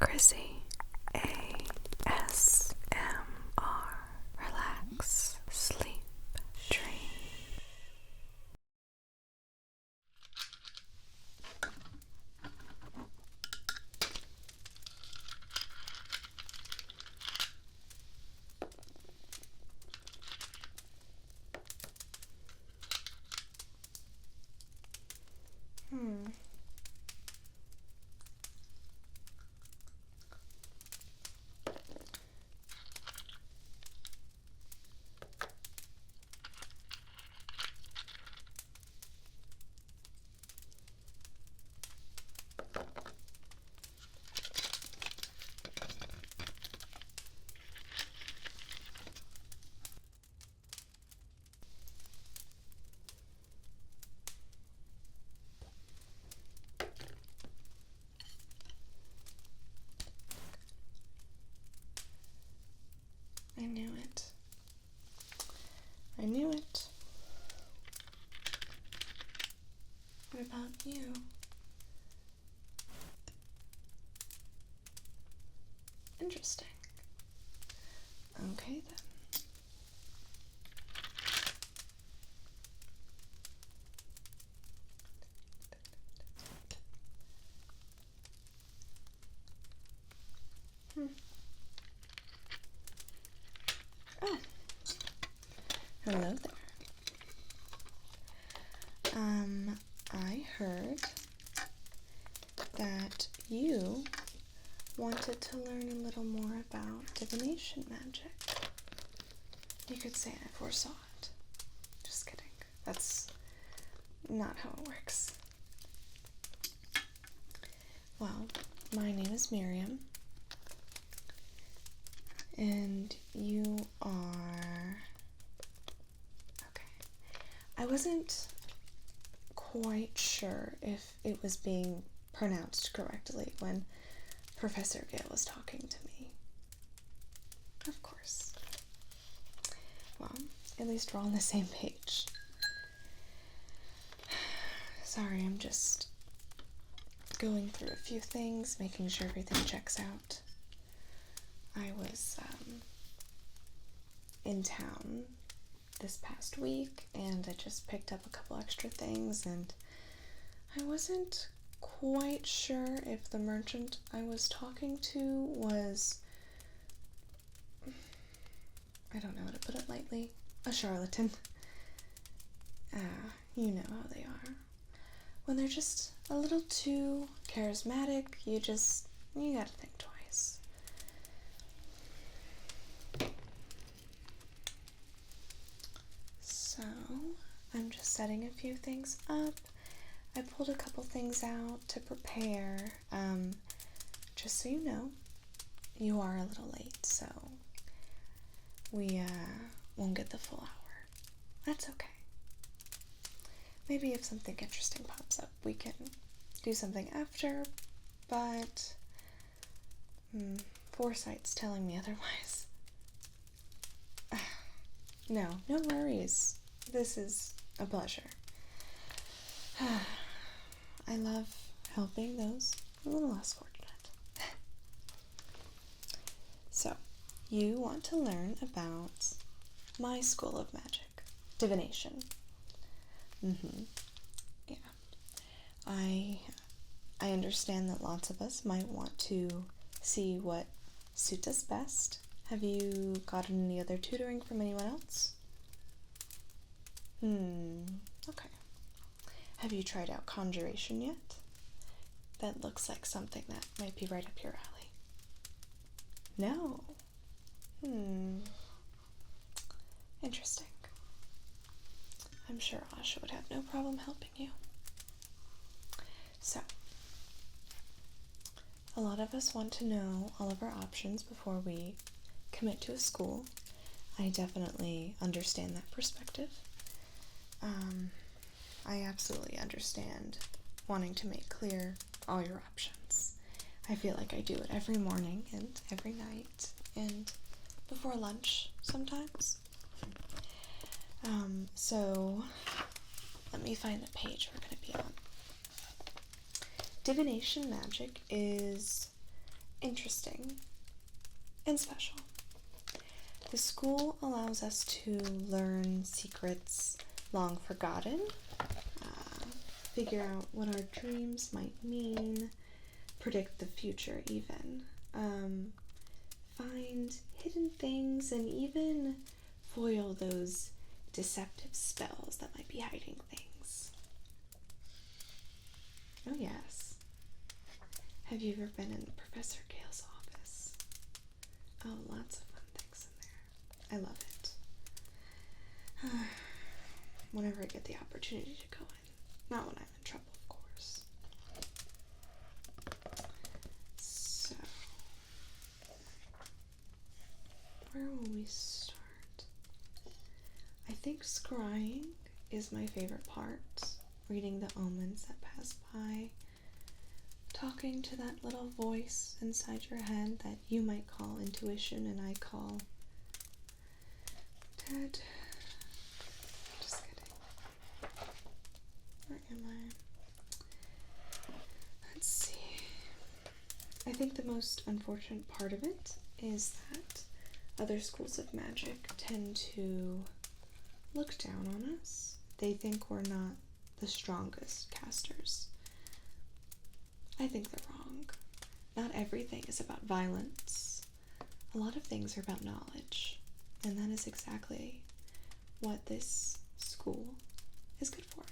Chrissy, ASMR. Relax, sleep, dream. I knew it. I knew it. What about you? Interesting. Okay then. Oh. Hello there. I heard that you wanted to learn a little more about divination magic. You could say I foresaw it. Just kidding. That's not how it works. Well, my name is Meriam, and you are... Okay. I wasn't quite sure if it was being pronounced correctly when Professor Gale was talking to me. Of course. Well, at least we're all on the same page. Sorry, I'm just going through a few things, making sure everything checks out. I was in town this past week, and I just picked up a couple extra things, and I wasn't quite sure if the merchant I was talking to was, I don't know how to put it lightly, a charlatan. You know how they are. When they're just a little too charismatic, you gotta think twice. So, I'm just setting a few things up. I pulled a couple things out to prepare. Just so you know, you are a little late, so we won't get the full hour. That's okay. Maybe if something interesting pops up, we can do something after, but foresight's telling me otherwise. No worries. This is a pleasure. I love helping those a little less fortunate. So, you want to learn about my school of magic, divination. Yeah. I understand that lots of us might want to see what suits us best. Have you gotten any other tutoring from anyone else? Okay. Have you tried out conjuration yet? That looks like something that might be right up your alley. No. Interesting. I'm sure Asha would have no problem helping you. So, a lot of us want to know all of our options before we commit to a school. I definitely understand that perspective. I absolutely understand wanting to make clear all your options. I feel like I do it every morning and every night and before lunch sometimes. So let me find the page we're going to be on. Divination magic is interesting and special. The school allows us to learn secrets long forgotten, figure out what our dreams might mean, predict the future even, find hidden things, and even foil those deceptive spells that might be hiding things. Oh yes. Have you ever been in Professor Gale's office? Oh, lots of fun things in there. I love it. Whenever I get the opportunity to go in. Not when I'm in trouble, of course. So, where will we start? I think scrying is my favorite part. Reading the omens that pass by. Talking to that little voice inside your head that you might call intuition and I call dead. Just kidding. Where am I? Let's see. I think the most unfortunate part of it is that other schools of magic tend to look down on us. They think we're not the strongest casters. I think they're wrong. Not everything is about violence. A lot of things are about knowledge, and that is exactly what this school is good for.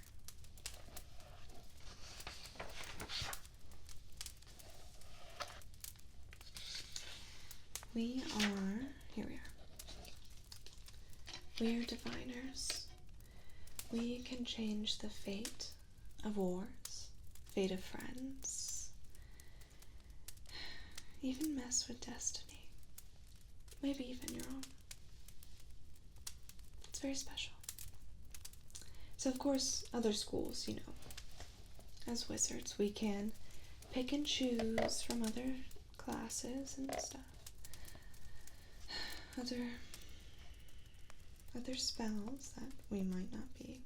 Here we are. We are diviners. We can change the fate of wars, fate of friends, even mess with destiny, maybe even your own. It's very special. So of course, other schools, as wizards, we can pick and choose from other classes and stuff. Other spells that we might not be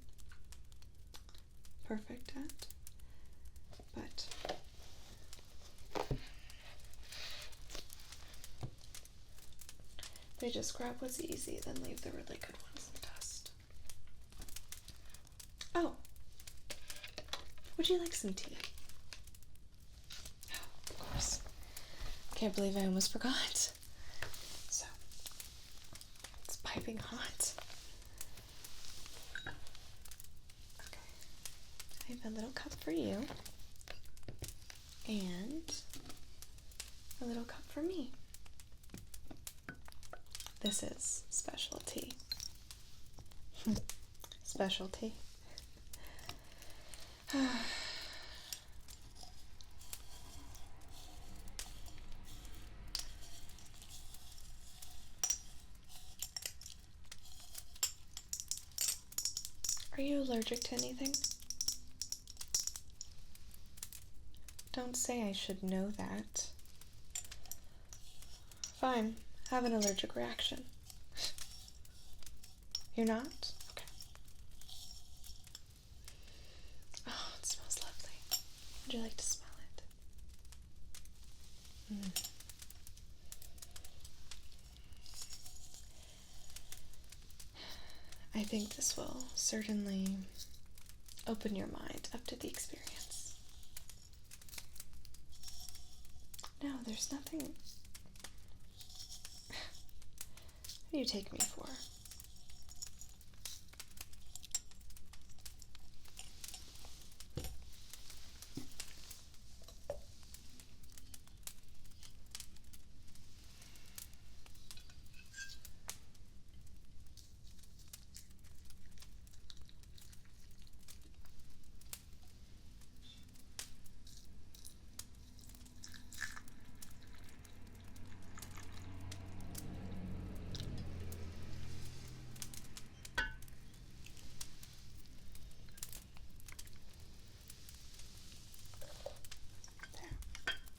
perfect at, but they just grab what's easy, then leave the really good ones in dust. Oh, would you like some tea? Oh, of course. Can't believe I almost forgot. So, it's piping hot. Okay, I have a little cup for you, and a little cup for me. This is specialty. Specialty. Are you allergic to anything? Don't say I should know that. Fine, have an allergic reaction. You're not? Okay. Oh, it smells lovely. Would you like to smell it? I think this will certainly open your mind up to the experience. No, there's nothing. What do you take me for?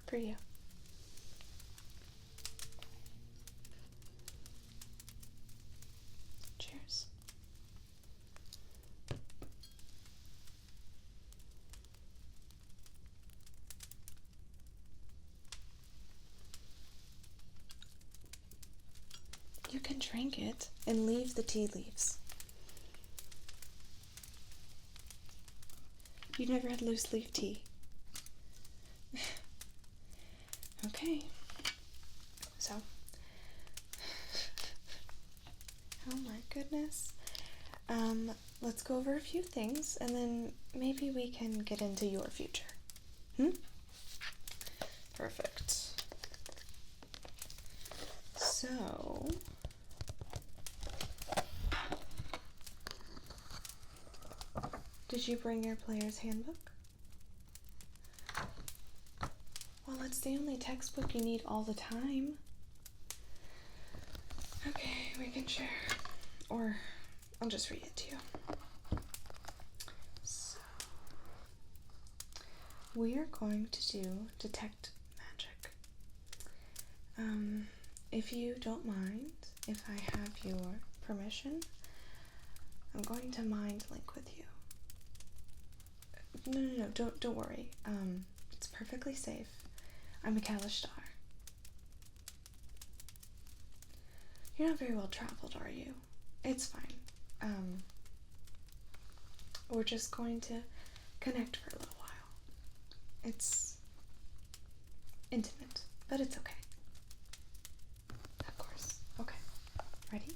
For you. Cheers. You can drink it and leave the tea leaves. You never had loose leaf tea. Okay. So. Oh my goodness. Let's go over a few things and then maybe we can get into your future. Perfect. So, did you bring your player's handbook? Well, it's the only textbook you need all the time. Okay, we can share. Or I'll just read it to you. So, we are going to do detect magic. If you don't mind, if I have your permission, I'm going to mind link with you. No, don't worry. It's perfectly safe. I'm a Kalistar. You're not very well traveled, are you? It's fine. We're just going to connect for a little while. It's intimate, but it's okay. Of course. Okay. Ready?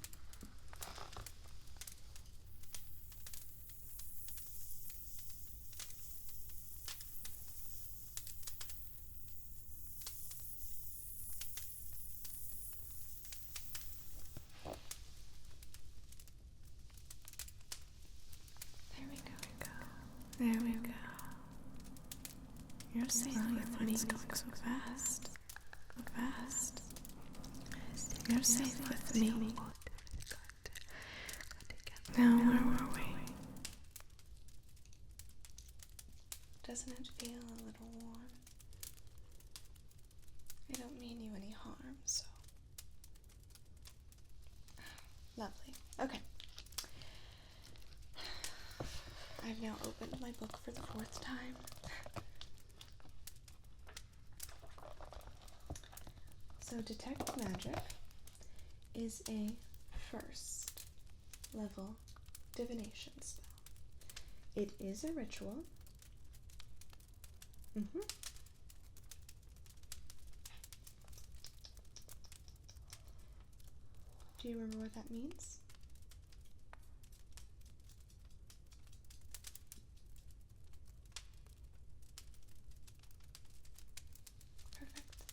There we go. You're safe with me. It's going so fast. Fast. You're safe with me. Now, where were we? Doesn't it feel a little warm? I don't mean you any harm, so. Lovely. Okay. I've now opened my book for the 4th time. So Detect Magic is a 1st level divination spell. It is a ritual. Do you remember what that means? Perfect.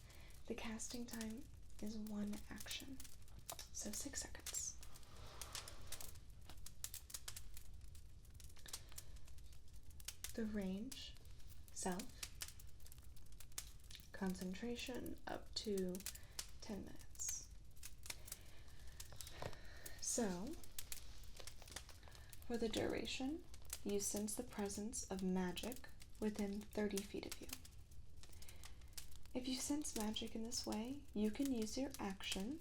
The casting time is 1 action, so 6 seconds. The range, self, concentration up to 10 minutes. So, for the duration, you sense the presence of magic within 30 feet of you. If you sense magic in this way, you can use your action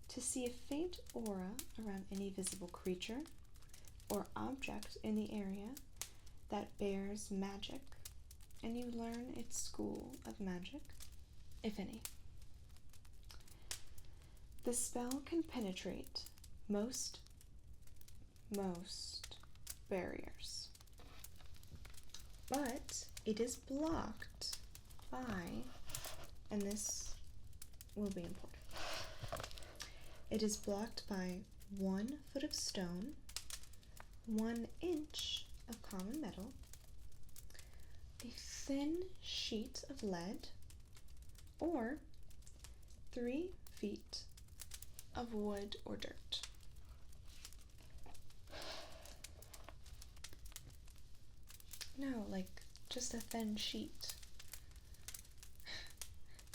to see a faint aura around any visible creature or object in the area that bears magic, and you learn its school of magic, if any. The spell can penetrate most barriers, but it is blocked by, and this will be important, it is blocked by 1 foot of stone, 1 inch of common metal, a thin sheet of lead, or 3 feet of wood or dirt. No, like just a thin sheet.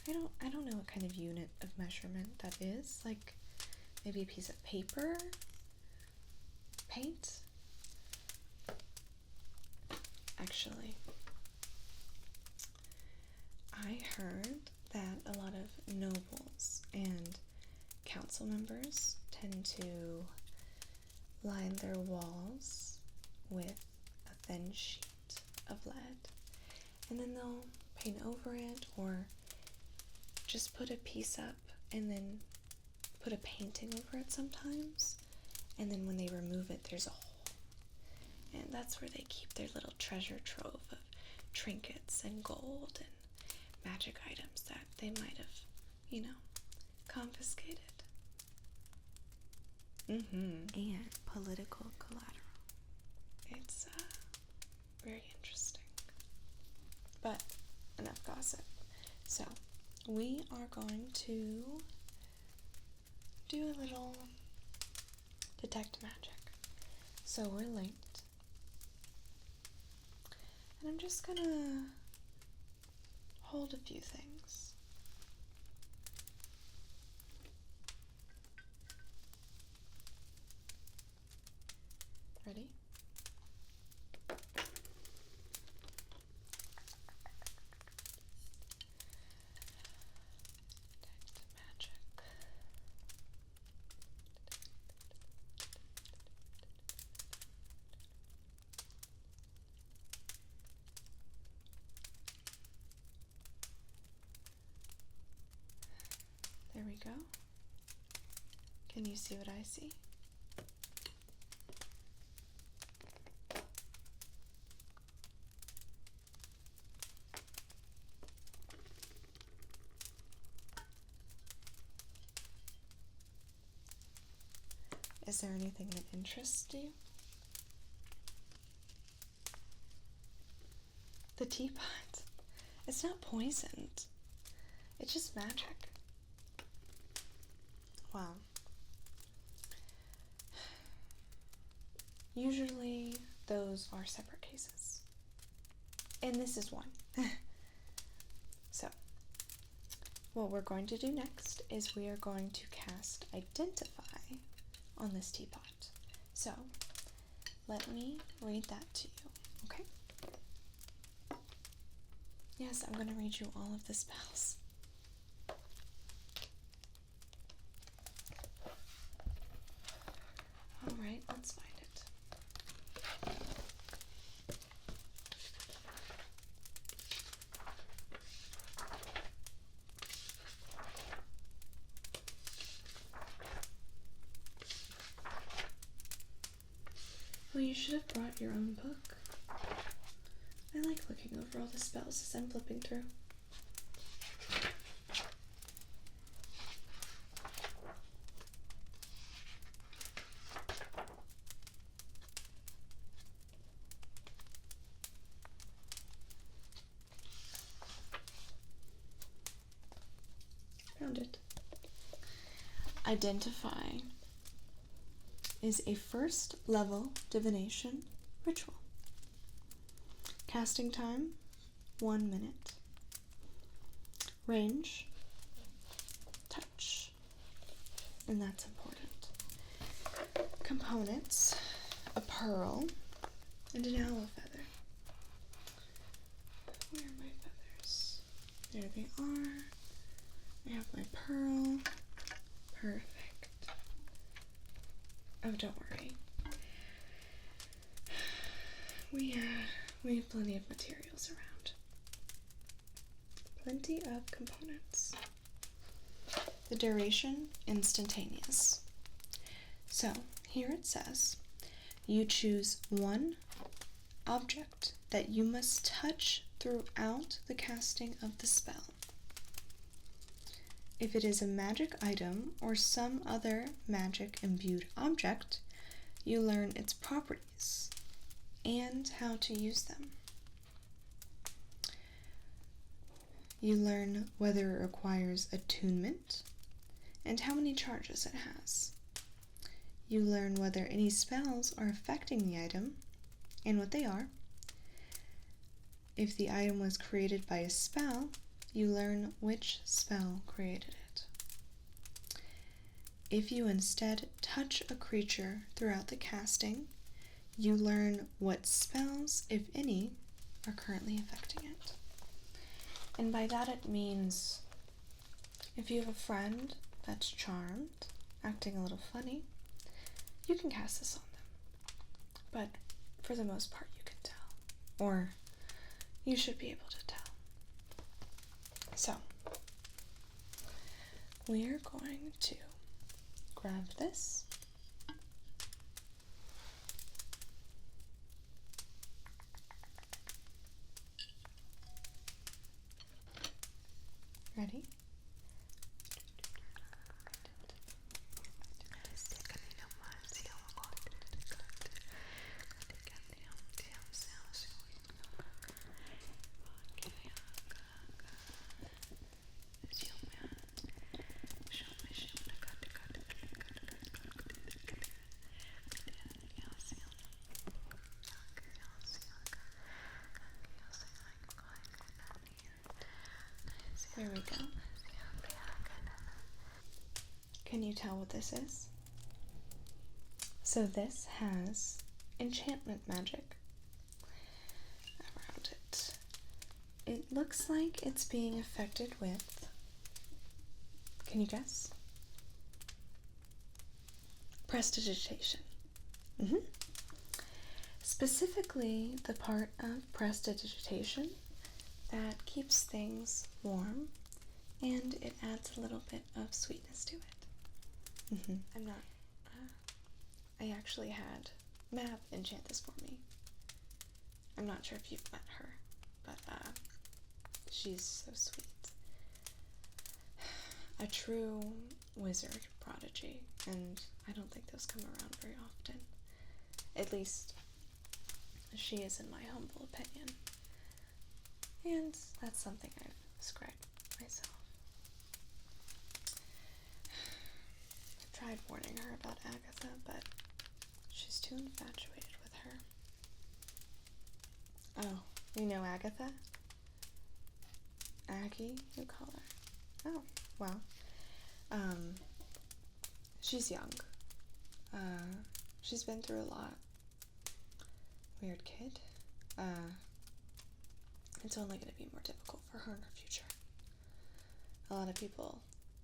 I don't know what kind of unit of measurement that is. Like maybe a piece of paper, paint. Actually, I heard that a lot of nobles and council members tend to line their walls with a thin sheet of lead, and then they'll paint over it or just put a piece up and then put a painting over it sometimes, and then when they remove it, there's a hole. And that's where they keep their little treasure trove of trinkets and gold and magic items that they might have, confiscated. And political collateral. It's very interesting. But enough gossip. So, we are going to do a little detect magic. So we're linked. And I'm just gonna hold a few things. Ready? Detect magic. There we go. Can you see what I see? Is there anything that interests you? The teapot. It's not poisoned. It's just magic. Wow. Usually those are separate cases. And this is one. So, what we're going to do next is we are going to cast Identify on this teapot. So, let me read that to you, okay? Yes, I'm going to read you all of the spells. Alright, let's find it. Well, you should have brought your own book. I like looking over all the spells as I'm flipping through. Found it. Identify is a first level divination ritual. Casting time, 1 minute. Range, touch, and that's important. Components, a pearl, and an owl feather. Where are my feathers? There they are. I have my pearl. Perfect. Oh, don't worry. We have plenty of materials around. Plenty of components. The duration, instantaneous. So, here it says, you choose one object that you must touch throughout the casting of the spell. If it is a magic item or some other magic imbued object, you learn its properties and how to use them. You learn whether it requires attunement and how many charges it has. You learn whether any spells are affecting the item and what they are. If the item was created by a spell, you learn which spell created it. If you instead touch a creature throughout the casting, you learn what spells, if any, are currently affecting it. And by that it means if you have a friend that's charmed, acting a little funny, you can cast this on them. But for the most part you can tell. Or you should be able to tell. So, we're going to grab this. Ready? There we go. Can you tell what this is? So this has enchantment magic around it. It looks like it's being affected with, can you guess? Prestidigitation. Specifically, the part of prestidigitation that keeps things warm and it adds a little bit of sweetness to it. I'm not, I actually had Mab enchant this for me. I'm not sure if you've met her, but she's so sweet. A true wizard prodigy, and I don't think those come around very often. At least, she is in my humble opinion. And that's something I've ascribed myself. I've tried warning her about Agatha, but she's too infatuated with her. Oh, you know Agatha? Aggie, you call her? Oh, well. She's young. She's been through a lot. Weird kid. It's only going to be more difficult for her in her future. A lot of people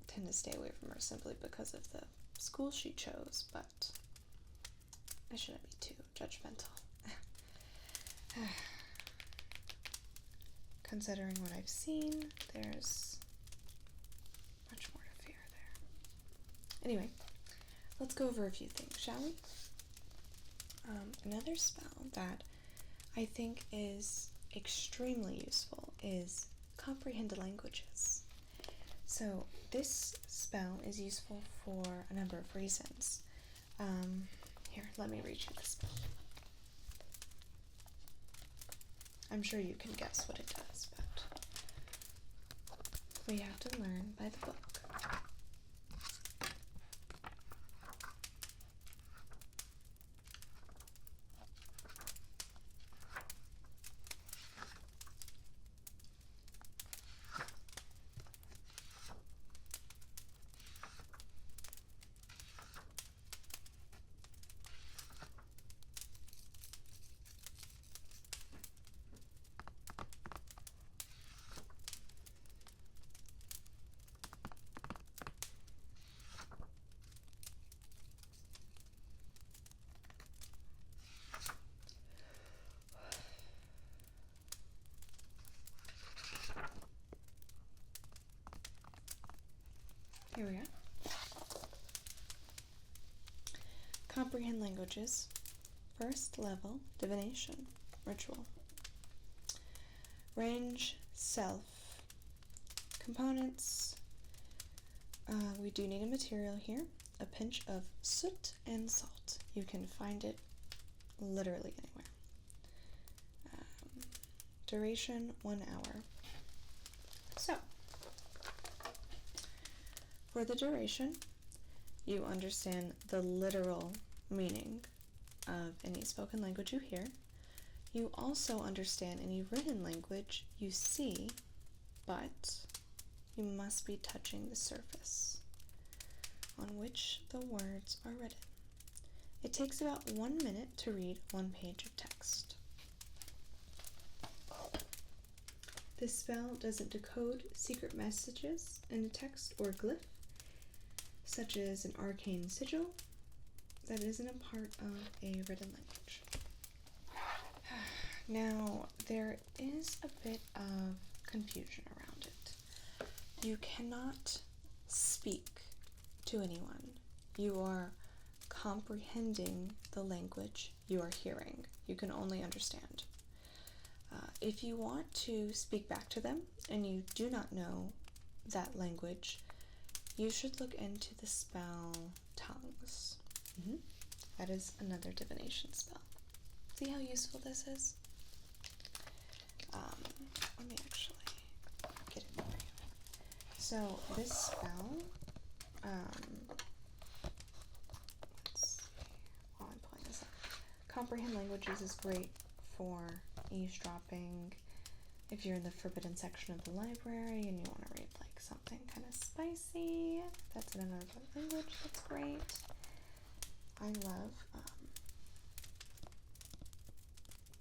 tend to stay away from her simply because of the school she chose, but I shouldn't be too judgmental. Considering what I've seen, there's much more to fear there. Anyway, let's go over a few things, shall we? Another spell that I think is extremely useful is comprehend languages. So this spell is useful for a number of reasons. Here, let me read you the spell. I'm sure you can guess what it does, but we have to learn by the book. Here we are. Comprehend languages. First level, divination, ritual. Range, self. Components. We do need a material here. A pinch of soot and salt. You can find it literally anywhere. Duration, 1 hour. So, for the duration, you understand the literal meaning of any spoken language you hear. You also understand any written language you see, but you must be touching the surface on which the words are written. It takes about 1 minute to read 1 page of text. This spell doesn't decode secret messages in a text or glyph, such as an arcane sigil that isn't a part of a written language. Now, there is a bit of confusion around it. You cannot speak to anyone You are comprehending the language you are hearing. You can only understand. If you want to speak back to them and you do not know that language, you should look into the spell Tongues. That is another divination spell. See how useful this is? Let me actually get it for you. So this spell, let's see, while I'm pulling this up. Comprehend languages is great for eavesdropping. If you're in the forbidden section of the library and you want to read like something kind of spicy, that's in another language, that's great. I love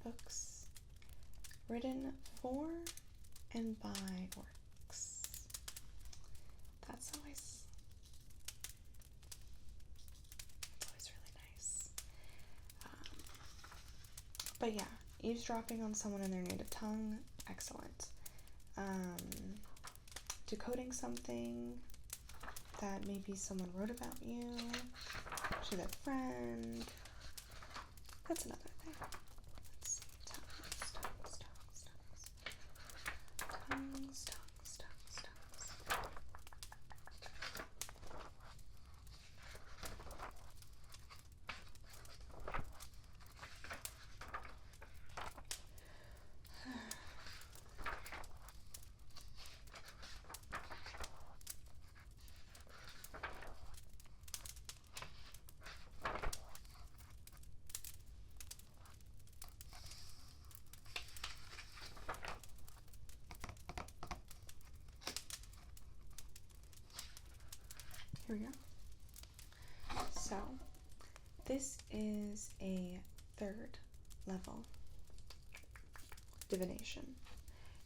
books written for and by orcs. That's always really nice. But yeah, eavesdropping on someone in their native tongue, excellent. Decoding something that maybe someone wrote about you to their friend, that's another thing. Let's see, tongues. Here we go. So, this is a 3rd level divination.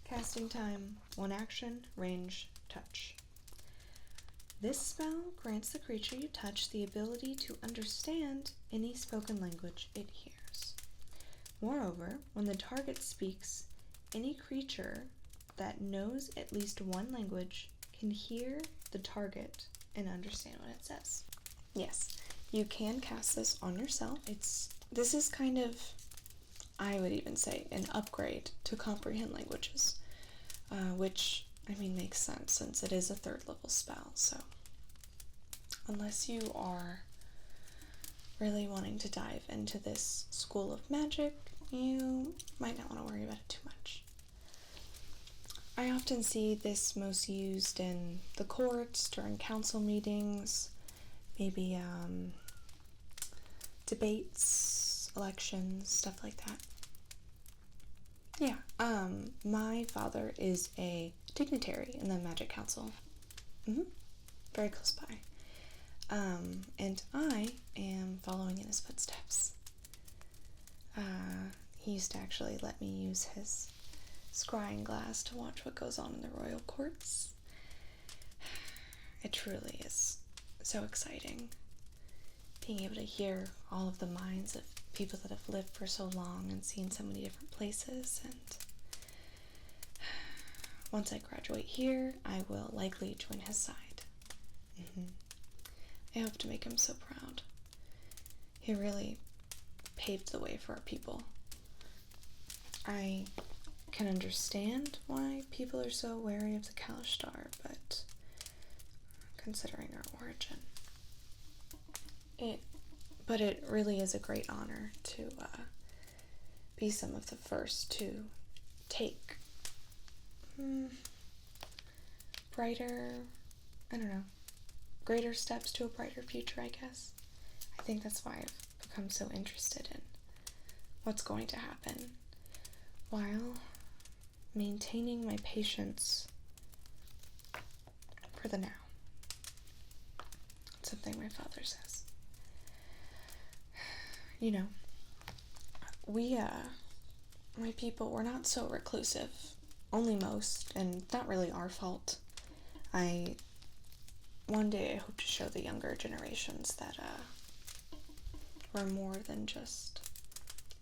Casting time, 1 action, range, touch. This spell grants the creature you touch the ability to understand any spoken language it hears. Moreover, when the target speaks, any creature that knows at least 1 language can hear the target and understand what it says. Yes, you can cast this on yourself. This is kind of, I would even say, an upgrade to comprehend languages, which, I mean, makes sense since it is a 3rd level spell, so unless you are really wanting to dive into this school of magic, you might not want to worry about it too much. I often see this most used in the courts, during council meetings, maybe debates, elections, stuff like that. Yeah, my father is a dignitary in the Magic Council. Very close by. And I am following in his footsteps. He used to actually let me use his scrying glass to watch what goes on in the royal courts. It truly is so exciting, being able to hear all of the minds of people that have lived for so long and seen so many different places. And once I graduate here, I will likely join his side. I hope to make him so proud. He really paved the way for our people. I can understand why people are so wary of the Kalishtar, but considering our origin, it really is a great honor to be some of the first to take greater steps to a brighter future, I guess. I think that's why I've become so interested in what's going to happen, while maintaining my patience for the now. It's something my father says. You know, my people, we're not so reclusive. Only most, and not really our fault. One day I hope to show the younger generations that we're more than just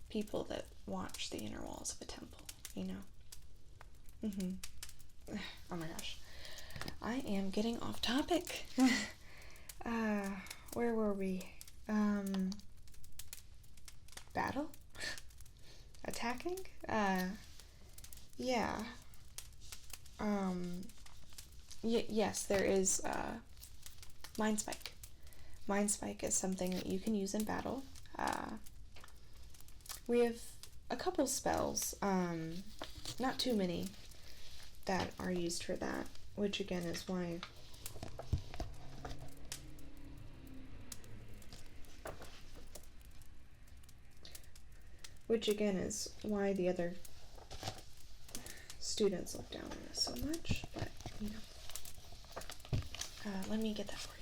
people that watch the inner walls of a temple, you know? Oh my gosh. I am getting off topic. where were we? Battle? Attacking? Yeah. Yes, there is, Mind Spike. Mind Spike is something that you can use in battle. We have a couple spells, not too many, that are used for that, which again is why the other students look down on us so much, but, you know. Let me get that for you.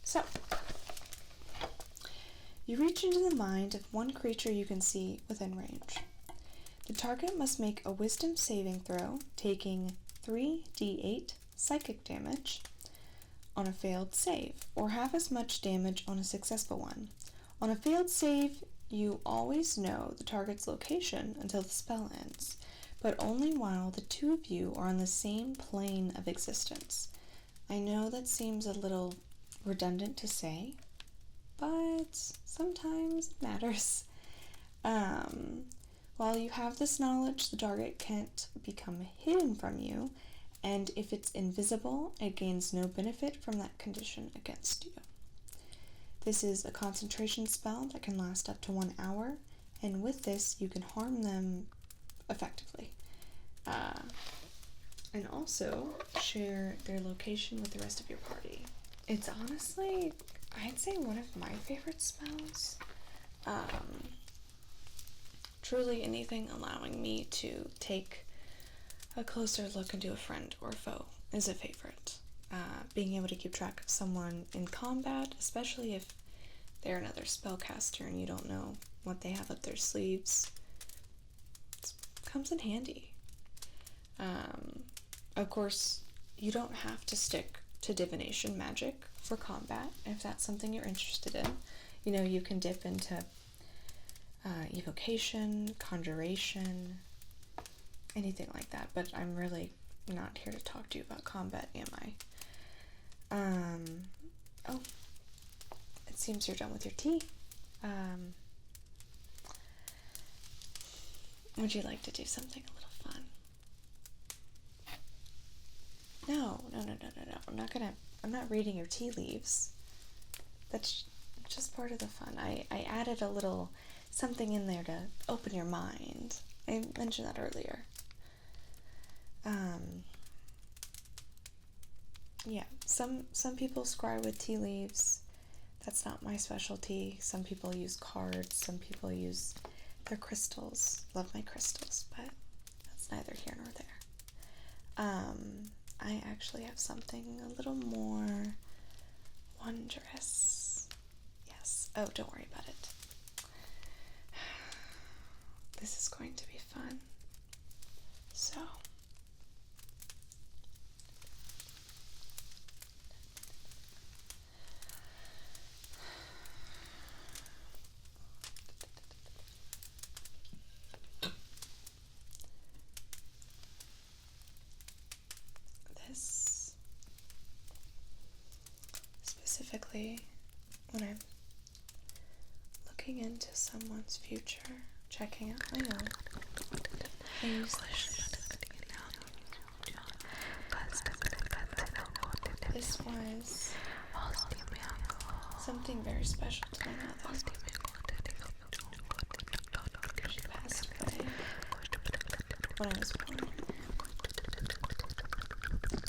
So, you reach into the mind of one creature you can see within range. The target must make a wisdom saving throw, taking 3d8 psychic damage on a failed save, or half as much damage on a successful one. On a failed save, you always know the target's location until the spell ends, but only while the two of you are on the same plane of existence. I know that seems a little redundant to say, but sometimes it matters. While you have this knowledge, the target can't become hidden from you, and if it's invisible, it gains no benefit from that condition against you. This is a concentration spell that can last up to 1 hour, and with this, you can harm them effectively. And also share their location with the rest of your party. It's honestly, I'd say, one of my favorite spells. Truly anything allowing me to take a closer look into a friend or foe is a favorite. Being able to keep track of someone in combat, especially if they're another spellcaster and you don't know what they have up their sleeves, comes in handy. Of course, you don't have to stick to divination magic for combat if that's something you're interested in. You know, you can dip into evocation, conjuration, anything like that, but I'm really not here to talk to you about combat, am I? Oh, it seems you're done with your tea. Would you like to do something a little fun? No. I'm not reading your tea leaves. That's just part of the fun. I added a little something in there to open your mind. I mentioned that earlier. Yeah, some people scry with tea leaves. That's not my specialty. Some people use cards. Some people use their crystals. Love my crystals, but that's neither here nor there. I actually have something a little more wondrous. Yes. Oh, don't worry about it. This is going to be fun. So, this specifically, when I'm looking into someone's future, checking out my own, I use this was something very special to my mother. She passed away when I was born.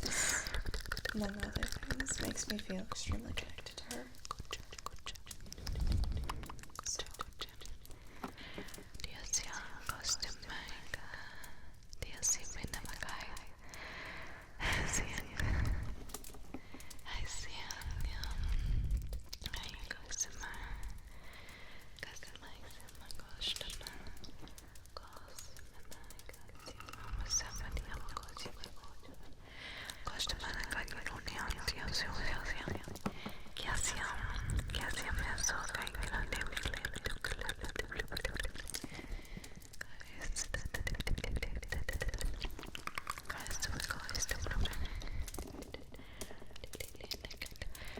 This, among other things, makes me feel extremely connected to her. So,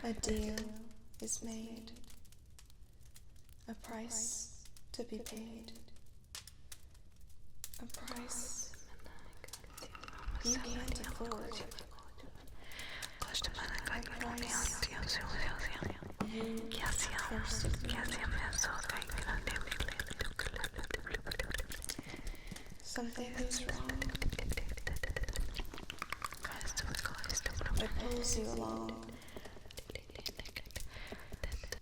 A deal is made, a price to be paid, a price you can't afford, a price you first ignored. Something goes wrong. It pulls you along.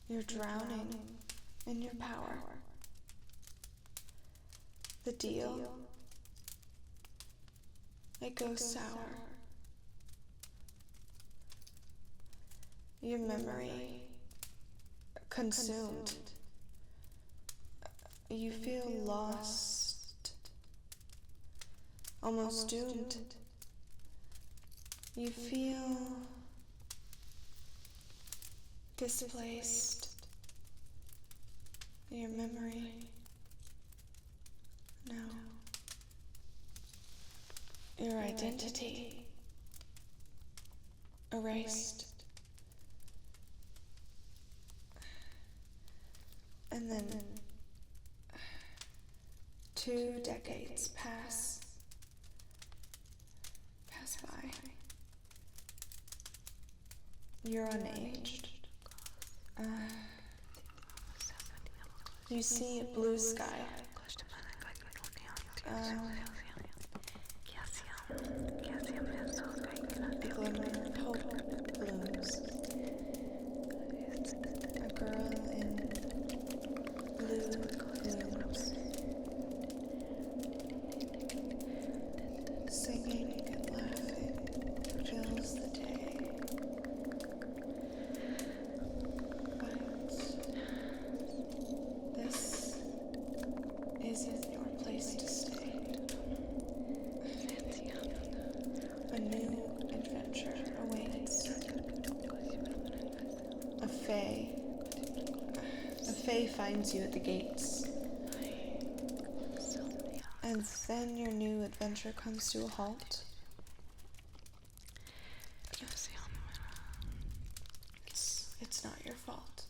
You're drowning in your power. The deal, it goes sour. Your memory consumed. You feel lost, almost doomed. You feel displaced. Your memory, no. Your identity, erased. And then 2 decades pass by. You're unaged. You see a blue sky. A glimmer of hope blooms. A girl in blue blooms, singing and laughing fills the day. But this isn't your place to stay. A new adventure awaits. A fae finds you at the gates. And then your new adventure comes to a halt. It's not your fault.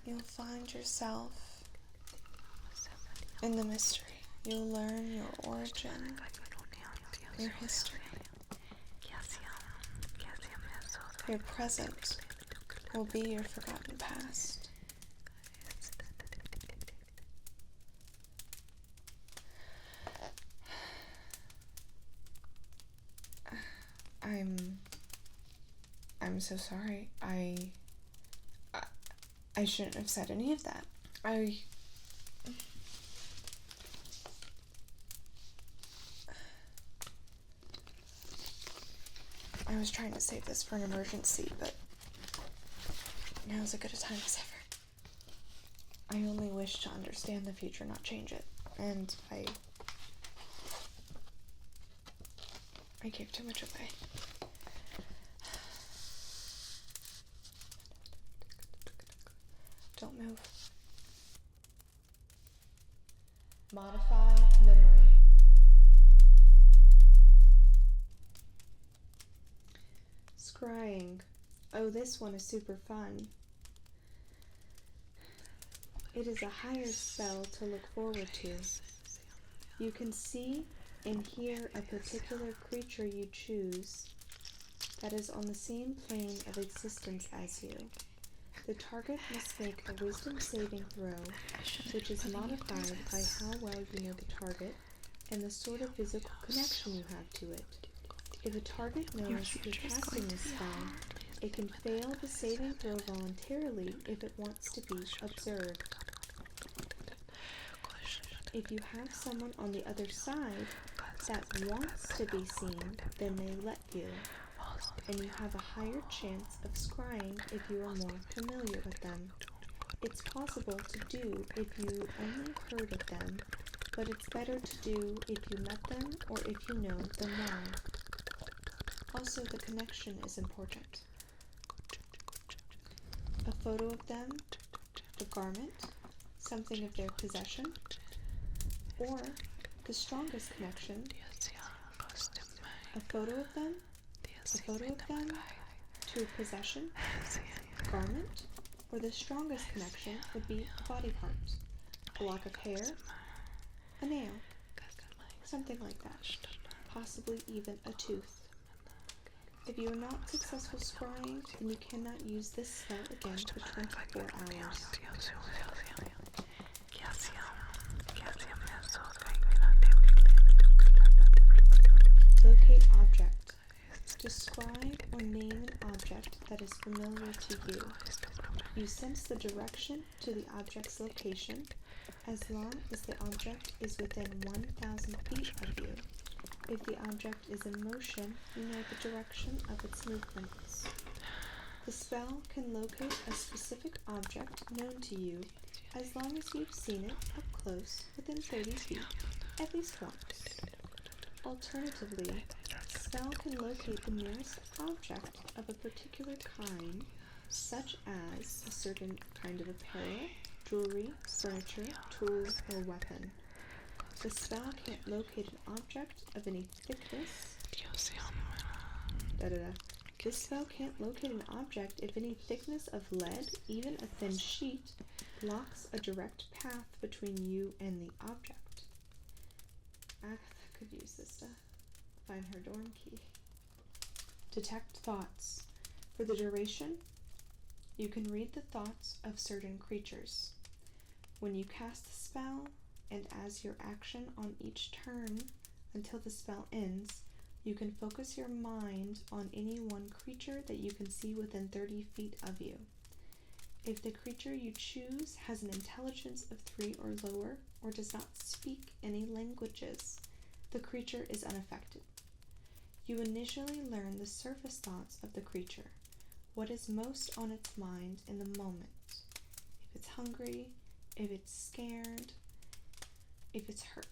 You'll find yourself in the mystery. You'll learn your origin, your history. Your present will be your forgotten past. I'm so sorry. I shouldn't have said any of that. I was trying to save this for an emergency, but now's as good a time as ever. I only wish to understand the future, not change it. And I gave too much away. Don't move. Modify memory. Scrying. Oh, this one is super fun. It is a higher spell to look forward to. You can see and hear a particular creature you choose that is on the same plane of existence as you. The target must make a wisdom saving throw, which is modified by how well you know the target and the sort of physical connection you have to it. If a target knows you're casting this spell, it can fail the saving throw voluntarily if it wants to be observed. If you have someone on the other side that wants to be seen, then they let you, and you have a higher chance of scrying if you are more familiar with them. It's possible to do if you only heard of them, but it's better to do if you met them or if you know them well. Also, the connection is important. A photo of them, a garment, something of their possession, or the strongest connection, a photo of them, a photo of them, to a possession, garment, or the strongest connection would be a body part, a lock of hair, a nail, something like that, possibly even a tooth. If you are not successful scrying, then you cannot use this spell again for 24 hours. Locate object. Describe or name an object that is familiar to you. You sense the direction to the object's location as long as the object is within 1,000 feet of you. If the object is in motion, you know the direction of its movements. The spell can locate a specific object known to you as long as you've seen it up close within 30 feet at least once. Alternatively, the spell can locate the nearest object of a particular kind, such as a certain kind of apparel, jewelry, furniture, tools, or weapon. The spell can't locate an object of any thickness. This spell can't locate an object if any thickness of lead, even a thin sheet, blocks a direct path between you and the object. Agatha could use this to find her dorm key. Detect thoughts. For the duration, you can read the thoughts of certain creatures. When you cast the spell, and as your action on each turn until the spell ends, you can focus your mind on any one creature that you can see within 30 feet of you. If the creature you choose has an intelligence of 3 or lower, or does not speak any languages, the creature is unaffected. You initially learn the surface thoughts of the creature, what is most on its mind in the moment. If it's hungry, if it's scared, if it's hurt.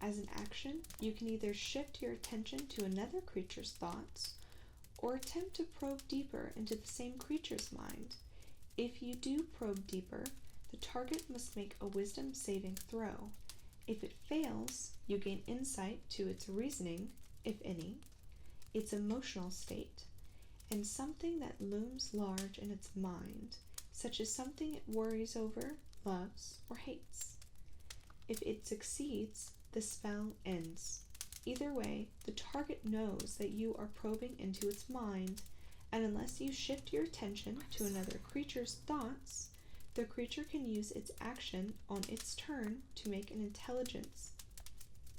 As an action, you can either shift your attention to another creature's thoughts or attempt to probe deeper into the same creature's mind. If you do probe deeper, the target must make a wisdom saving throw. If it fails, you gain insight to its reasoning, if any, its emotional state, and something that looms large in its mind, such as something it worries over, loves, or hates. If it succeeds, the spell ends. Either way, the target knows that you are probing into its mind, and unless you shift your attention to another creature's thoughts, the creature can use its action on its turn to make an intelligence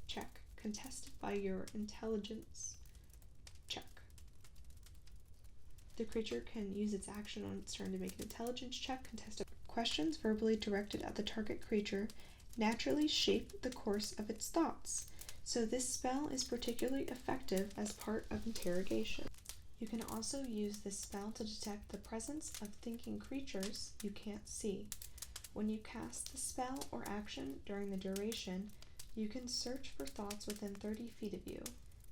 check, contested by your intelligence check. The creature can use its action on its turn to make an intelligence check, contested. Questions verbally directed at the target creature naturally shape the course of its thoughts, so this spell is particularly effective as part of interrogation. You can also use this spell to detect the presence of thinking creatures you can't see. When you cast the spell or action during the duration, you can search for thoughts within 30 feet of you.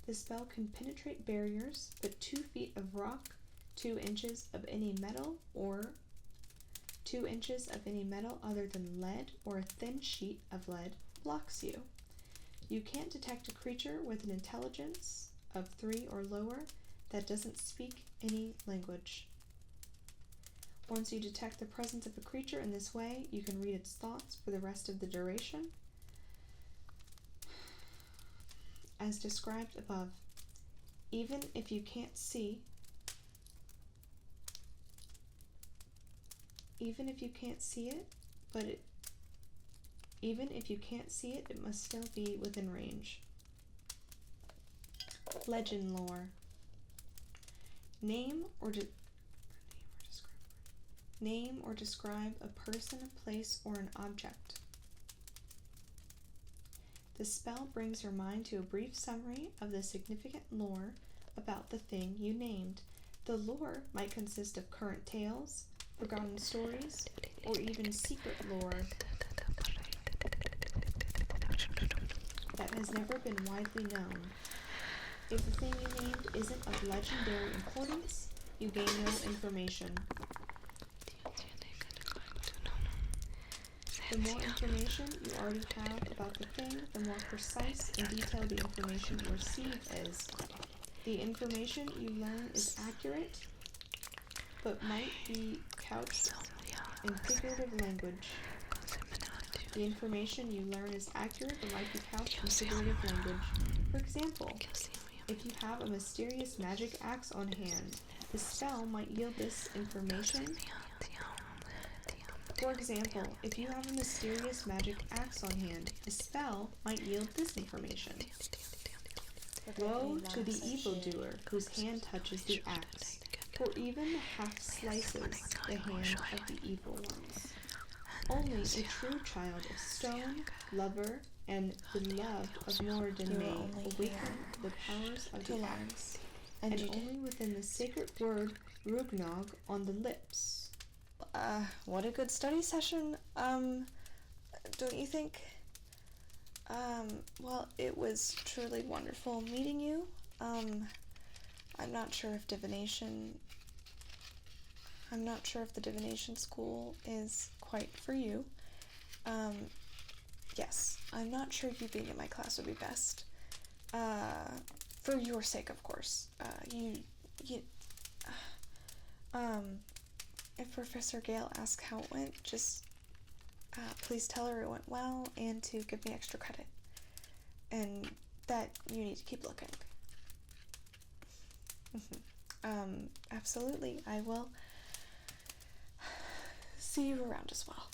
The spell can penetrate barriers, but 2 feet of rock, 2 inches of any metal, or 2 inches of any metal other than lead or a thin sheet of lead blocks you. You can't detect a creature with an intelligence of 3 or lower that doesn't speak any language. Once you detect the presence of a creature in this way, you can read its thoughts for the rest of the duration. As described above, even if you can't see it, it must still be within range. Legend lore. Name or describe a person, a place, or an object. The spell brings your mind to a brief summary of the significant lore about the thing you named. The lore might consist of current tales, forgotten stories, or even secret lore that has never been widely known. If the thing you named isn't of legendary importance, you gain no information. The more information you already have about the thing, the more precise and detailed the information you receive is. The information you learn is accurate, but might be couched in figurative language. The information you learn is accurate, but might be couched in figurative language. For example, if you have a mysterious magic axe on hand, the spell might yield this information. For example, if you have a mysterious magic axe on hand, the spell might yield this information. Woe to the evildoer whose hand touches the axe, for even half slices the hand of the evil ones. Only a true child of stone, lover, and beloved of Moradin may awaken the powers of the axe, and only within the sacred word Rugnog on the lips. What a good study session. Don't you think? Well, it was truly wonderful meeting you. I'm not sure if the divination school is quite for you. Yes, I'm not sure you being in my class would be best. For your sake, of course. If Professor Gale asks how it went, just please tell her it went well and to give me extra credit. And that you need to keep looking. Absolutely. I will see you around as well.